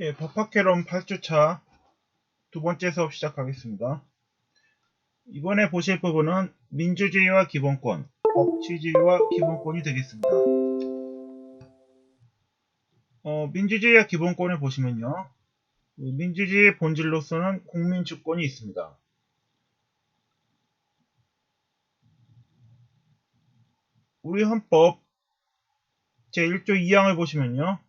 예, 법학개론 8주차 두 번째 수업 시작하겠습니다. 이번에 보실 부분은 민주주의와 기본권, 법치주의와 기본권이 되겠습니다. 민주주의와 기본권을 보시면요. 민주주의의 본질로서는 국민주권이 있습니다. 우리 헌법 제1조 2항을 보시면요.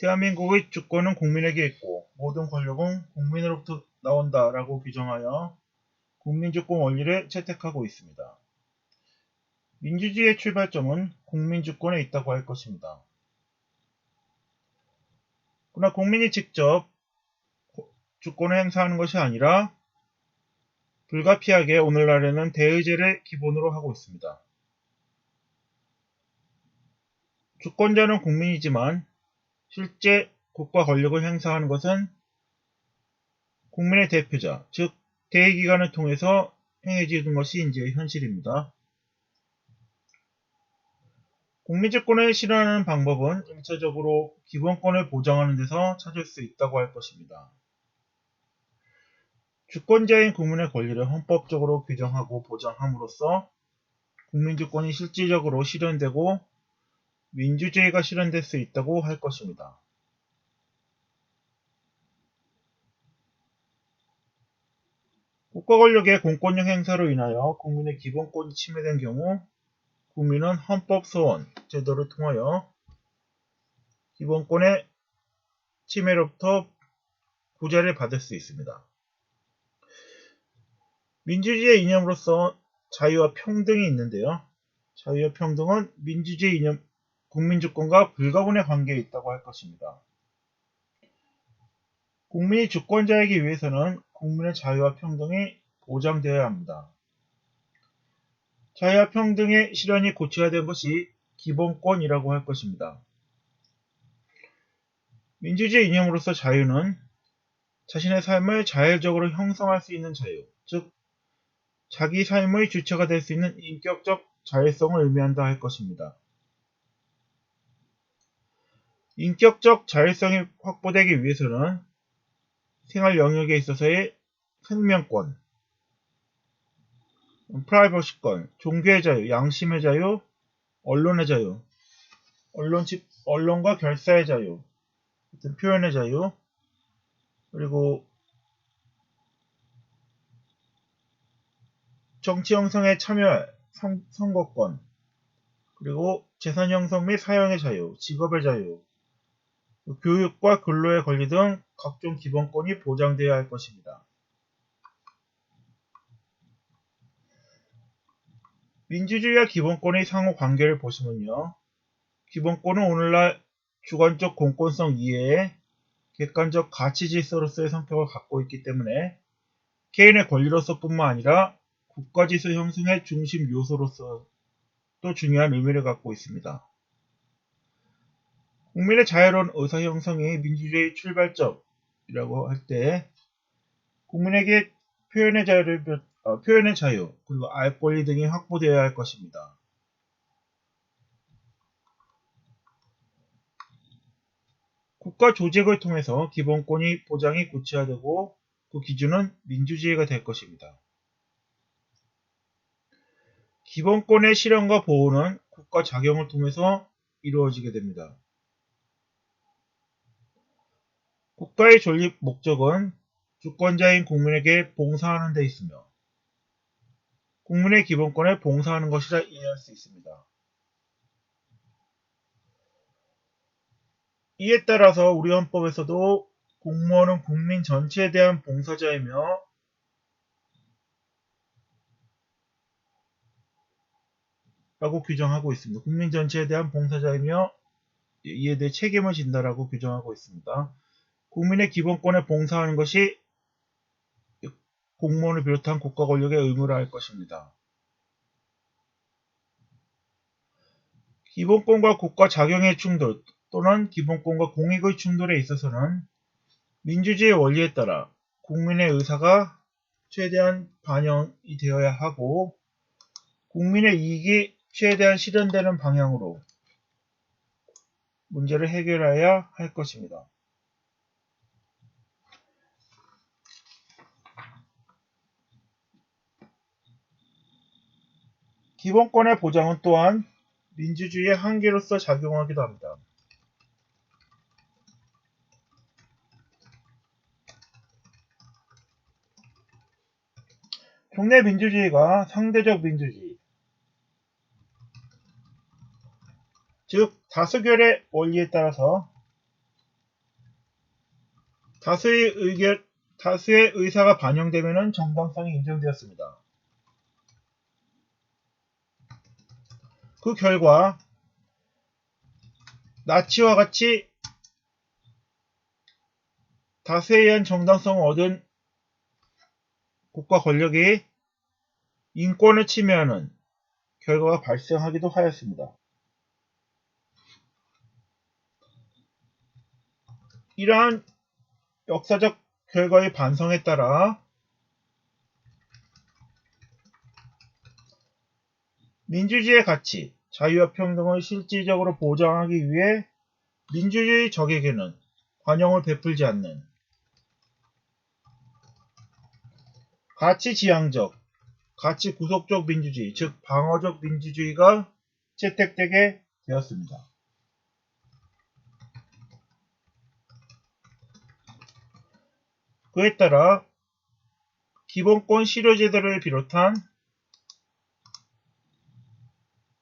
대한민국의 주권은 국민에게 있고 모든 권력은 국민으로부터 나온다 라고 규정하여 국민주권 원리를 채택하고 있습니다. 민주주의의 출발점은 국민주권에 있다고 할 것입니다. 그러나 국민이 직접 주권을 행사하는 것이 아니라 불가피하게 오늘날에는 대의제를 기본으로 하고 있습니다. 주권자는 국민이지만 실제 국가 권력을 행사하는 것은 국민의 대표자, 즉 대의기관을 통해서 행해지는 것이 이제 현실입니다. 국민주권을 실현하는 방법은 1차적으로 기본권을 보장하는 데서 찾을 수 있다고 할 것입니다. 주권자인 국민의 권리를 헌법적으로 규정하고 보장함으로써 국민주권이 실질적으로 실현되고 민주주의가 실현될 수 있다고 할 것입니다. 국가 권력의 공권력 행사로 인하여 국민의 기본권이 침해된 경우 국민은 헌법 소원 제도를 통하여 기본권의 침해로부터 구제를 받을 수 있습니다. 민주주의의 이념으로서 자유와 평등이 있는데요. 자유와 평등은 민주주의 이념, 국민주권과 불가분의 관계에 있다고 할 것입니다. 국민이 주권자이기 위해서는 국민의 자유와 평등이 보장되어야 합니다. 자유와 평등의 실현이 구체화된 것이 기본권이라고 할 것입니다. 민주주의 이념으로서 자유는 자신의 삶을 자율적으로 형성할 수 있는 자유, 즉 자기 삶의 주체가 될 수 있는 인격적 자율성을 의미한다 할 것입니다. 인격적 자율성이 확보되기 위해서는 생활 영역에 있어서의 생명권, 프라이버시권, 종교의 자유, 양심의 자유, 언론의 자유, 언론과 결사의 자유, 표현의 자유, 그리고 정치 형성에 참여할 선거권, 그리고 재산 형성 및 사용의 자유, 직업의 자유, 교육과 근로의 권리 등 각종 기본권이 보장되어야 할 것입니다. 민주주의와 기본권의 상호 관계를 보시면요. 기본권은 오늘날 주관적 공권성 이외에 객관적 가치 질서로서의 성격을 갖고 있기 때문에 개인의 권리로서뿐만 아니라 국가질서 형성의 중심 요소로서 또 중요한 의미를 갖고 있습니다. 국민의 자유로운 의사 형성이 민주주의 출발점이라고 할 때 국민에게 표현의 자유 그리고 알 권리 등이 확보되어야 할 것입니다. 국가 조직을 통해서 기본권이 보장이 구체화되고 그 기준은 민주주의가 될 것입니다. 기본권의 실현과 보호는 국가 작용을 통해서 이루어지게 됩니다. 국가의 존립 목적은 주권자인 국민에게 봉사하는 데 있으며 국민의 기본권에 봉사하는 것이라 이해할 수 있습니다. 이에 따라서 우리 헌법에서도 공무원은 국민 전체에 대한 봉사자이며 라고 규정하고 있습니다. 국민 전체에 대한 봉사자이며 이에 대해 책임을 진다라고 규정하고 있습니다. 국민의 기본권에 봉사하는 것이 공무원을 비롯한 국가 권력의 의무라 할 것입니다. 기본권과 국가 작용의 충돌 또는 기본권과 공익의 충돌에 있어서는 민주주의 원리에 따라 국민의 의사가 최대한 반영이 되어야 하고 국민의 이익이 최대한 실현되는 방향으로 문제를 해결해야 할 것입니다. 기본권의 보장은 또한 민주주의의 한계로서 작용하기도 합니다. 종래 민주주의가 상대적 민주주의, 즉 다수결의 원리에 따라서 다수의 의사가 반영되면 정당성이 인정되었습니다. 그 결과 나치와 같이 다수에 의한 정당성을 얻은 국가 권력이 인권을 침해하는 결과가 발생하기도 하였습니다. 이러한 역사적 결과의 반성에 따라 민주주의의 가치, 자유와 평등을 실질적으로 보장하기 위해 민주주의 적에게는 관용을 베풀지 않는 가치지향적, 가치구속적 민주주의, 즉 방어적 민주주의가 채택되게 되었습니다. 그에 따라 기본권 실효제도를 비롯한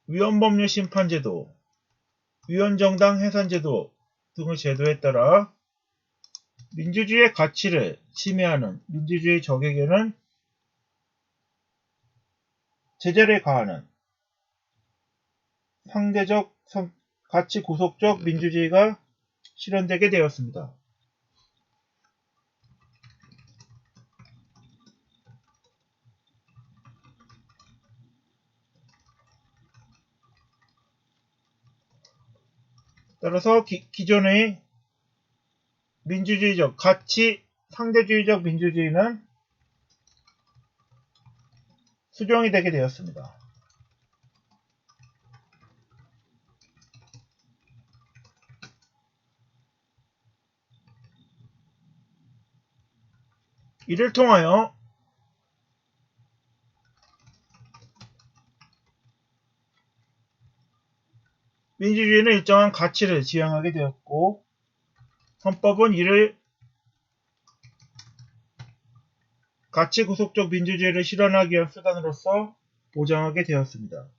위헌법률심판제도, 위헌정당 해산제도 등의 제도에 따라 민주주의의 가치를 침해하는 민주주의 적에게는 제재를 가하는 상대적 가치 구속적 민주주의가 실현되게 되었습니다. 따라서 기존의 민주주의적 가치 상대주의적 민주주의는 수정이 되게 되었습니다. 이를 통하여 민주주의는 일정한 가치를 지향하게 되었고 헌법은 이를 가치 구속적 민주주의를 실현하기 위한 수단으로서 보장하게 되었습니다.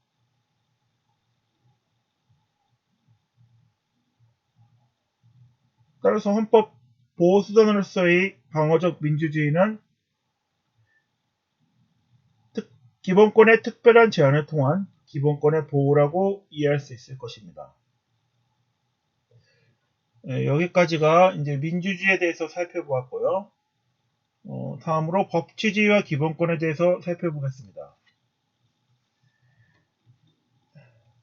따라서 헌법 보호수단으로서의 방어적 민주주의는 기본권의 특별한 제한을 통한 기본권의 보호라고 이해할 수 있을 것입니다. 여기까지가 이제 민주주의에 대해서 살펴보았고요. 다음으로 법치주의와 기본권에 대해서 살펴보겠습니다.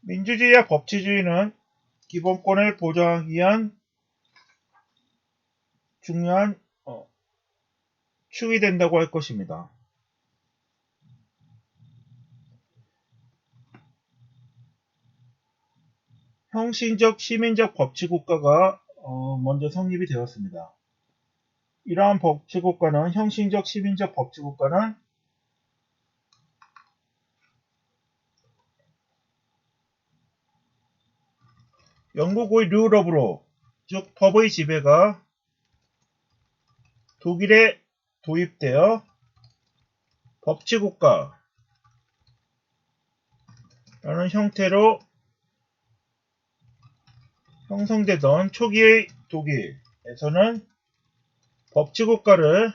민주주의와 법치주의는 기본권을 보장하기 위한 중요한 축이 된다고 할 것입니다. 형식적 시민적 법치국가가 먼저 성립이 되었습니다. 이러한 법치국가는 형식적 시민적 법치국가는 영국의 룰 오브 로, 즉 법의 지배가 독일에 도입되어 법치국가라는 형태로 형성되던 초기의 독일에서는 법치국가를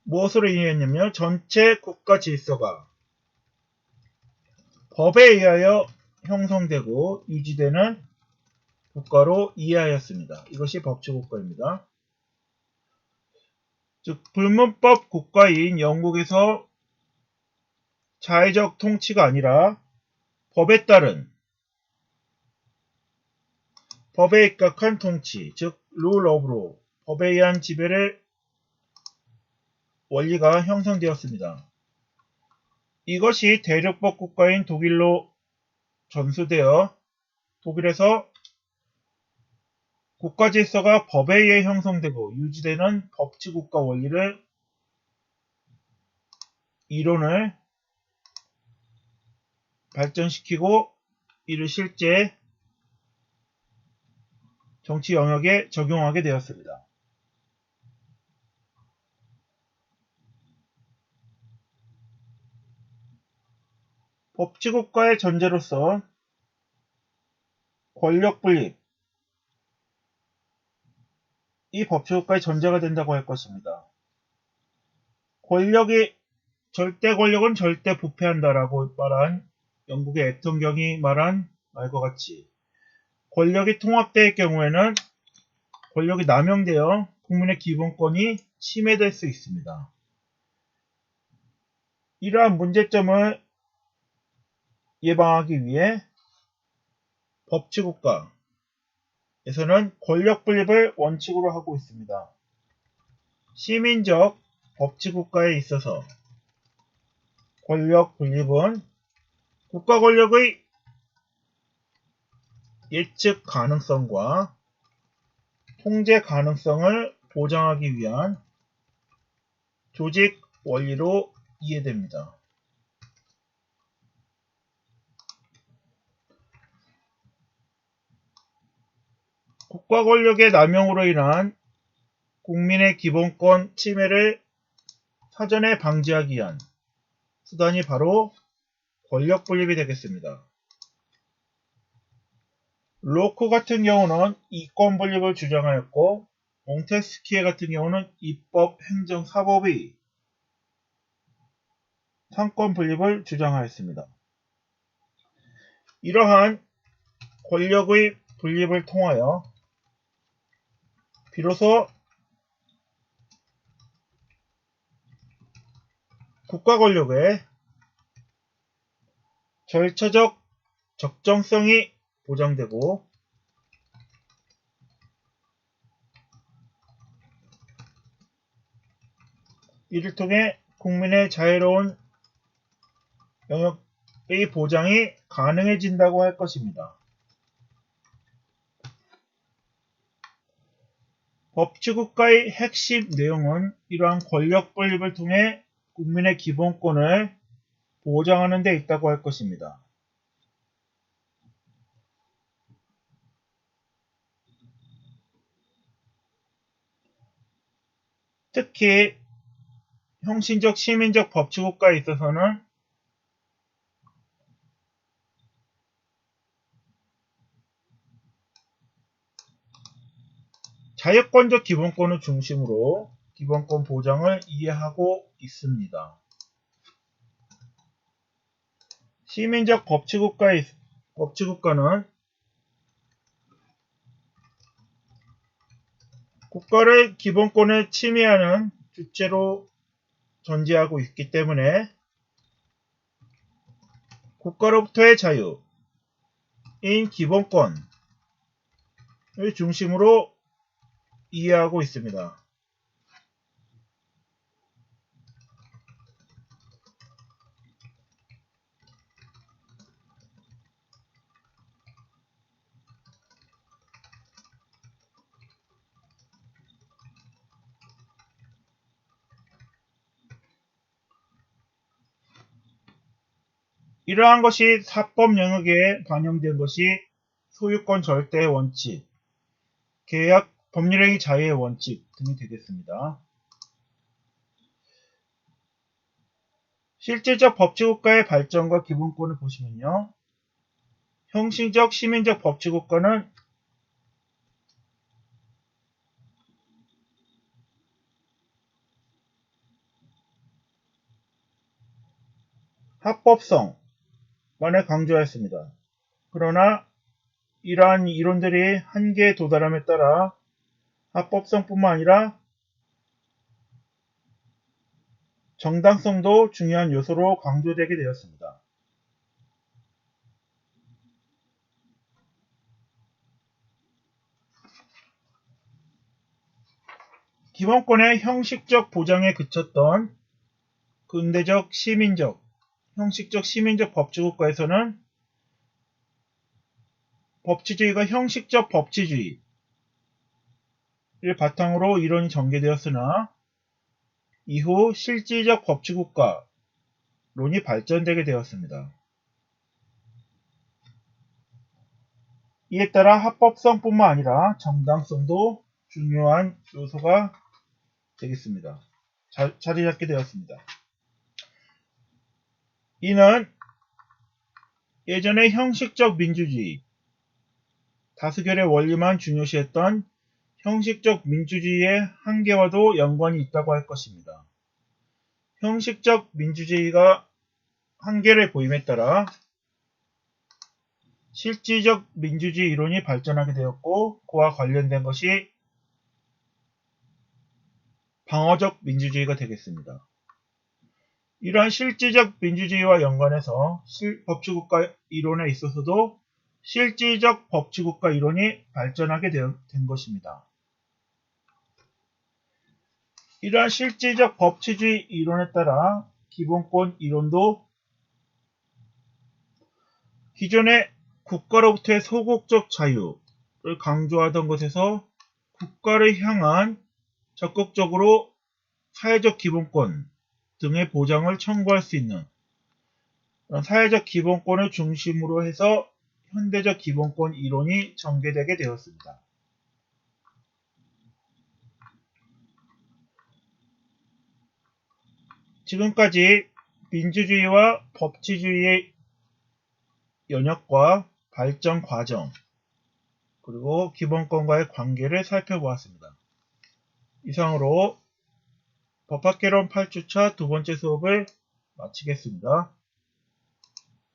무엇으로 이해했냐면 전체 국가 질서가 법에 의하여 형성되고 유지되는 국가로 이해하였습니다. 이것이 법치국가입니다. 즉 불문법 국가인 영국에서 자의적 통치가 아니라 법에 따른 법에 입각한 통치, 즉 룰 오브 로, 법에 의한 지배를 원리가 형성되었습니다. 이것이 대륙법 국가인 독일로 전수되어 독일에서 국가 질서가 법에 의해 형성되고 유지되는 법치국가 원리를 이론을 발전시키고 이를 실제 정치 영역에 적용하게 되었습니다. 법치국가의 전제로서 권력 분립, 이 법치국가의 전제가 된다고 할 것입니다. 절대 권력은 절대 부패한다라고 말한 영국의 대통령이 말한 말과 같이 권력이 통합될 경우에는 권력이 남용되어 국민의 기본권이 침해될 수 있습니다. 이러한 문제점을 예방하기 위해 법치국가에서는 권력 분립을 원칙으로 하고 있습니다. 시민적 법치국가에 있어서 권력 분립은 국가 권력의 예측 가능성과 통제 가능성을 보장하기 위한 조직 원리로 이해됩니다. 국가 권력의 남용으로 인한 국민의 기본권 침해를 사전에 방지하기 위한 수단이 바로 권력 분립이 되겠습니다. 로크 같은 경우는 이권 분립을 주장하였고 몽테스키에 같은 경우는 입법, 행정, 사법의 상권 분립을 주장하였습니다. 이러한 권력의 분립을 통하여 비로소 국가 권력의 절차적 적정성이 보장되고 이를 통해 국민의 자유로운 영역의 보장이 가능해진다고 할 것입니다. 법치국가의 핵심 내용은 이러한 권력 분립을 통해 국민의 기본권을 보장하는 데 있다고 할 것입니다. 특히 형신적 시민적 법치국가에 있어서는 자유권적 기본권을 중심으로 기본권 보장을 이해하고 있습니다. 시민적 법치국가는 국가를 기본권을 침해하는 주체로 존재하고 있기 때문에 국가로부터의 자유인 기본권을 중심으로 이해하고 있습니다. 이러한 것이 사법 영역에 반영된 것이 소유권 절대의 원칙, 계약 법률행위 자유의 원칙 등이 되겠습니다. 실질적 법치국가의 발전과 기본권을 보시면요. 형식적 시민적 법치국가는 합법성만을 강조하였습니다. 그러나 이러한 이론들이 한계에 도달함에 따라 합법성뿐만 아니라 정당성도 중요한 요소로 강조되게 되었습니다. 기본권의 형식적 보장에 그쳤던 근대적 형식적 시민적 법치국가에서는 법치주의가 형식적 법치주의, 바탕으로 이론이 전개되었으나 이후 실질적 법치국가론이 발전되게 되었습니다. 이에 따라 합법성뿐만 아니라 정당성도 중요한 요소가 되겠습니다. 자리 잡게 되었습니다. 이는 예전에 형식적 민주주의, 다수결의 원리만 중요시했던 형식적 민주주의의 한계와도 연관이 있다고 할 것입니다. 형식적 민주주의가 한계를 보임에 따라 실질적 민주주의 이론이 발전하게 되었고, 그와 관련된 것이 방어적 민주주의가 되겠습니다. 이러한 실질적 민주주의와 연관해서 법치국가 이론에 있어서도 실질적 법치국가 이론이 발전하게 된 것입니다. 이러한 실질적 법치주의 이론에 따라 기본권 이론도 기존의 국가로부터의 소극적 자유를 강조하던 것에서 국가를 향한 적극적으로 사회적 기본권 등의 보장을 청구할 수 있는 사회적 기본권을 중심으로 해서 현대적 기본권 이론이 전개되게 되었습니다. 지금까지 민주주의와 법치주의의 연역과 발전 과정, 그리고 기본권과의 관계를 살펴보았습니다. 이상으로 법학개론 8주차 두 번째 수업을 마치겠습니다.